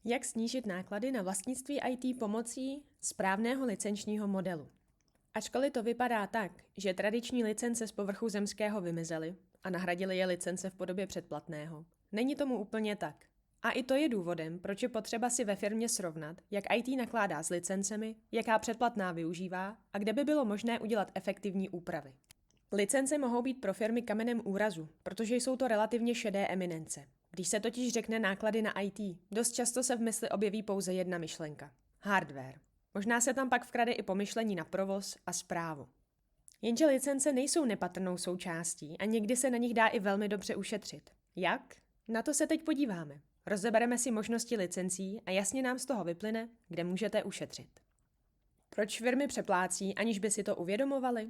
Jak snížit náklady na vlastnictví IT pomocí správného licenčního modelu? Ačkoliv to vypadá tak, že tradiční licence z povrchu zemského vymizely a nahradily je licence v podobě předplatného, není tomu úplně tak. A i to je důvodem, proč je potřeba si ve firmě srovnat, jak IT nakládá s licencemi, jaká předplatná využívá a kde by bylo možné udělat efektivní úpravy. Licence mohou být pro firmy kamenem úrazu, protože jsou to relativně šedé eminence. Když se totiž řekne náklady na IT, dost často se v mysli objeví pouze jedna myšlenka – hardware. Možná se tam pak vkrade i pomyšlení na provoz a správu. Jenže licence nejsou nepatrnou součástí a někdy se na nich dá i velmi dobře ušetřit. Jak? Na to se teď podíváme. Rozebereme si možnosti licencí a jasně nám z toho vyplyne, kde můžete ušetřit. Proč firmy přeplácí, aniž by si to uvědomovali?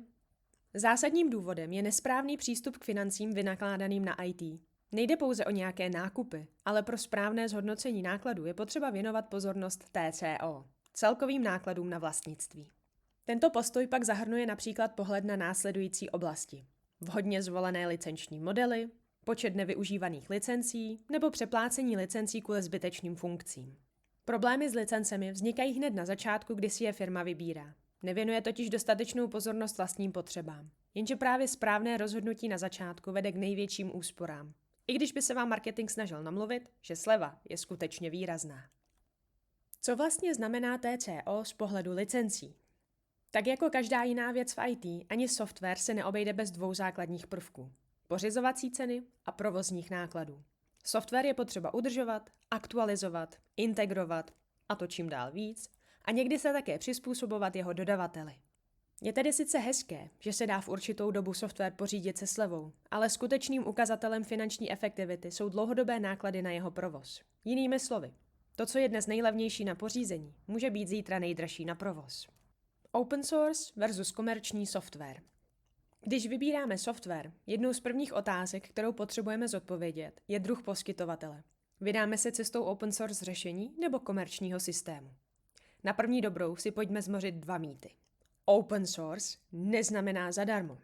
Zásadním důvodem je nesprávný přístup k financím vynakládaným na IT. Nejde pouze o nějaké nákupy, ale pro správné zhodnocení nákladů je potřeba věnovat pozornost TCO, celkovým nákladům na vlastnictví. Tento postoj pak zahrnuje například pohled na následující oblasti. Vhodně zvolené licenční modely, počet nevyužívaných licencí nebo přeplácení licencí kvůli zbytečným funkcím. Problémy s licencemi vznikají hned na začátku, kdy si je firma vybírá. Nevěnuje totiž dostatečnou pozornost vlastním potřebám. Jenže právě správné rozhodnutí na začátku vede k největším úsporám. I když by se vám marketing snažil namluvit, že sleva je skutečně výrazná. Co vlastně znamená TCO z pohledu licencí? Tak jako každá jiná věc v IT, ani software se neobejde bez dvou základních prvků. Pořizovací ceny a provozních nákladů. Software je potřeba udržovat, aktualizovat, integrovat, a to čím dál víc, a někdy se také přizpůsobovat jeho dodavateli. Je tedy sice hezké, že se dá v určitou dobu software pořídit se slevou, ale skutečným ukazatelem finanční efektivity jsou dlouhodobé náklady na jeho provoz. Jinými slovy, to, co je dnes nejlevnější na pořízení, může být zítra nejdražší na provoz. Open source versus komerční software. Když vybíráme software, jednou z prvních otázek, kterou potřebujeme zodpovědět, je druh poskytovatele. Vydáme se cestou open source řešení nebo komerčního systému? Na první dobrou si pojďme zmořit dva mýty. Open source neznamená zadarmo.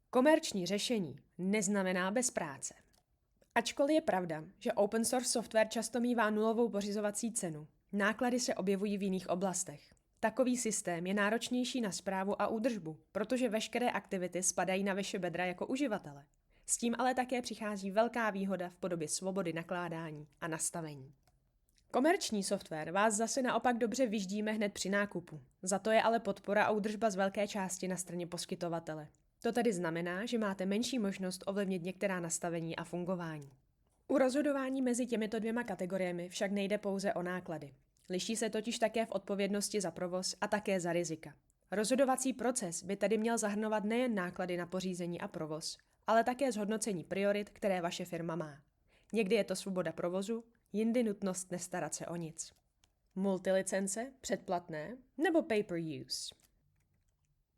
Komerční řešení neznamená bez práce. Ačkoliv je pravda, že open source software často mívá nulovou pořizovací cenu, náklady se objevují v jiných oblastech. Takový systém je náročnější na správu a údržbu, protože veškeré aktivity spadají na vaše bedra jako uživatele. S tím ale také přichází velká výhoda v podobě svobody nakládání a nastavení. Komerční software vás zase naopak dobře vyždíme hned při nákupu. Za to je ale podpora a údržba z velké části na straně poskytovatele. To tedy znamená, že máte menší možnost ovlivnit některá nastavení a fungování. U rozhodování mezi těmito dvěma kategoriemi však nejde pouze o náklady. Liší se totiž také v odpovědnosti za provoz a také za rizika. Rozhodovací proces by tedy měl zahrnovat nejen náklady na pořízení a provoz, ale také zhodnocení priorit, které vaše firma má. Někdy je to svoboda provozu, jindy nutnost nestarat se o nic. Multilicence, předplatné nebo pay-per-use.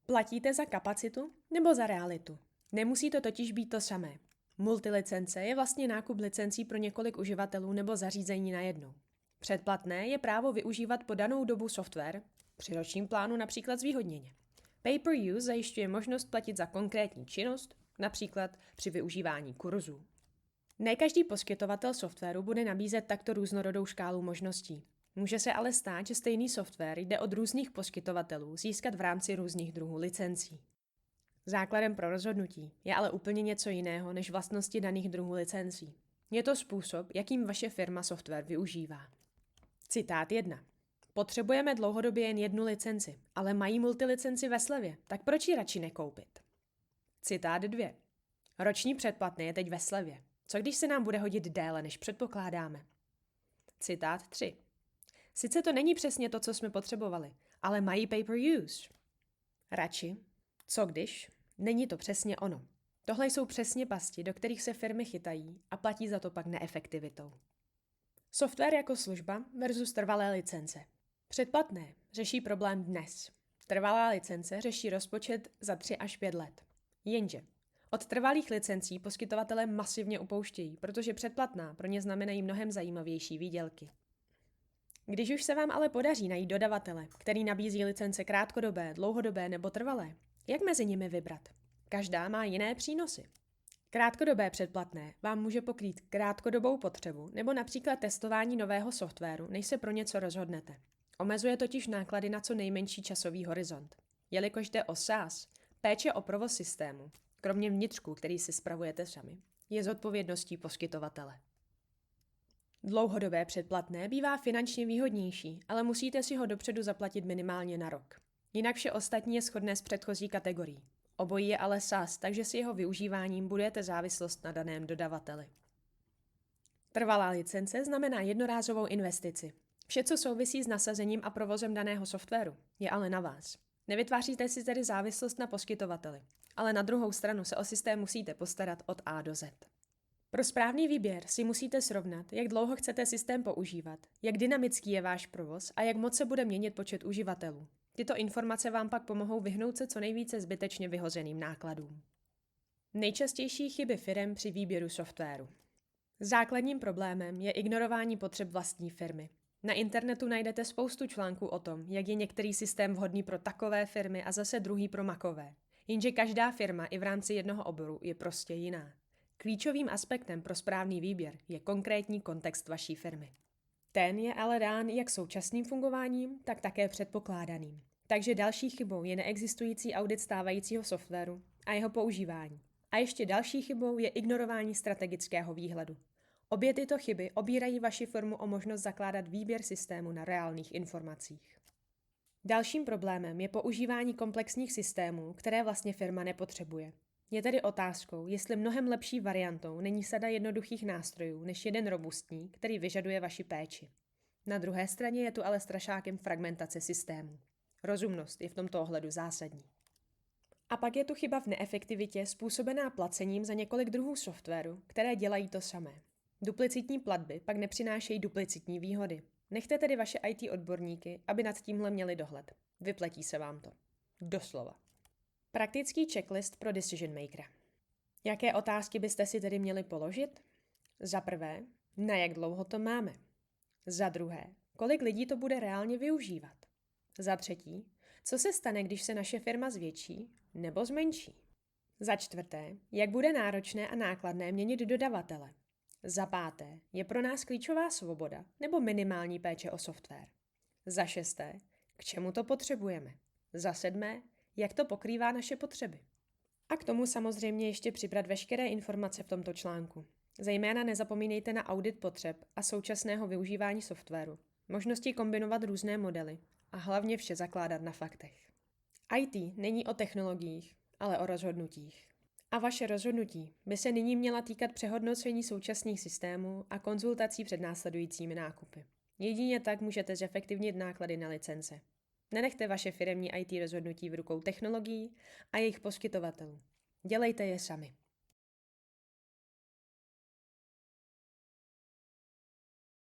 Platíte za kapacitu nebo za realitu? Nemusí to totiž být to samé. Multilicence je vlastně nákup licencí pro několik uživatelů nebo zařízení najednou. Předplatné je právo využívat po danou dobu software, při ročním plánu například zvýhodněně. Pay-per-use zajišťuje možnost platit za konkrétní činnost, například při využívání kurzů. Ne každý poskytovatel softwaru bude nabízet takto různorodou škálu možností. Může se ale stát, že stejný software jde od různých poskytovatelů získat v rámci různých druhů licencí. Základem pro rozhodnutí je ale úplně něco jiného než vlastnosti daných druhů licencí. Je to způsob, jakým vaše firma software využívá. Citát 1. Potřebujeme dlouhodobě jen jednu licenci, ale mají multilicenci ve slevě, tak proč ji radši nekoupit? Citát 2. Roční předplatný je teď ve slevě. Co když se nám bude hodit déle, než předpokládáme? Citát 3. Sice to není přesně to, co jsme potřebovali, ale mají pay-per-use. Radši, co když? Není to přesně ono. Tohle jsou přesně pasti, do kterých se firmy chytají a platí za to pak neefektivitou. Software jako služba versus trvalé licence. Předplatné řeší problém dnes. Trvalá licence řeší rozpočet za 3 až 5 let. Jenže od trvalých licencí poskytovatelé masivně upouštějí, protože předplatná pro ně znamenají mnohem zajímavější výdělky. Když už se vám ale podaří najít dodavatele, který nabízí licence krátkodobé, dlouhodobé nebo trvalé, jak mezi nimi vybrat? Každá má jiné přínosy. Krátkodobé předplatné vám může pokrýt krátkodobou potřebu nebo například testování nového softwaru, než se pro něco rozhodnete. Omezuje totiž náklady na co nejmenší časový horizont. Jelikož jde o SaaS, péče o provoz systému, kromě vnitřku, který si spravujete sami, je zodpovědností poskytovatele. Dlouhodobé předplatné bývá finančně výhodnější, ale musíte si ho dopředu zaplatit minimálně na rok. Jinak vše ostatní je shodné s předchozí kategorií. Obojí je ale SaaS, takže si jeho využíváním budujete závislost na daném dodavateli. Trvalá licence znamená jednorázovou investici. Vše, co souvisí s nasazením a provozem daného softwaru, je ale na vás. Nevytváříte si tedy závislost na poskytovateli, ale na druhou stranu se o systém musíte postarat od A do Z. Pro správný výběr si musíte srovnat, jak dlouho chcete systém používat, jak dynamický je váš provoz a jak moc se bude měnit počet uživatelů. Tyto informace vám pak pomohou vyhnout se co nejvíce zbytečně vyhozeným nákladům. Nejčastější chyby firem při výběru softwaru. Základním problémem je ignorování potřeb vlastní firmy. Na internetu najdete spoustu článků o tom, jak je některý systém vhodný pro takové firmy a zase druhý pro makové. Jenže každá firma i v rámci jednoho oboru je prostě jiná. Klíčovým aspektem pro správný výběr je konkrétní kontext vaší firmy. Ten je ale dán jak současným fungováním, tak také předpokládaným. Takže další chybou je neexistující audit stávajícího softwaru a jeho používání. A ještě další chybou je ignorování strategického výhledu. Obě tyto chyby obírají vaši firmu o možnost zakládat výběr systému na reálných informacích. Dalším problémem je používání komplexních systémů, které vlastně firma nepotřebuje. Je tedy otázkou, jestli mnohem lepší variantou není sada jednoduchých nástrojů než jeden robustní, který vyžaduje vaši péči. Na druhé straně je tu ale strašákem fragmentace systému. Rozumnost je v tomto ohledu zásadní. A pak je tu chyba v neefektivitě způsobená placením za několik druhů softwaru, které dělají to samé. Duplicitní platby pak nepřinášejí duplicitní výhody. Nechte tedy vaše IT odborníky, aby nad tímhle měli dohled. Vyplatí se vám to. Doslova. Praktický checklist pro decision makera. Jaké otázky byste si tedy měli položit? Za prvé, na jak dlouho to máme? Za druhé, kolik lidí to bude reálně využívat? Za třetí, co se stane, když se naše firma zvětší nebo zmenší? Za čtvrté, jak bude náročné a nákladné měnit dodavatele? Za páté, je pro nás klíčová svoboda nebo minimální péče o software? Za šesté, k čemu to potřebujeme? Za sedmé, jak to pokrývá naše potřeby? A k tomu samozřejmě ještě přibrat veškeré informace v tomto článku. Zejména nezapomínejte na audit potřeb a současného využívání softwaru, možnosti kombinovat různé modely a hlavně vše zakládat na faktech. IT není o technologiích, ale o rozhodnutích. A vaše rozhodnutí by se nyní měla týkat přehodnocení současných systémů a konzultací před následujícími nákupy. Jedině tak můžete zefektivnit náklady na licence. Nenechte vaše firemní IT rozhodnutí v rukou technologií a jejich poskytovatelů. Dělejte je sami.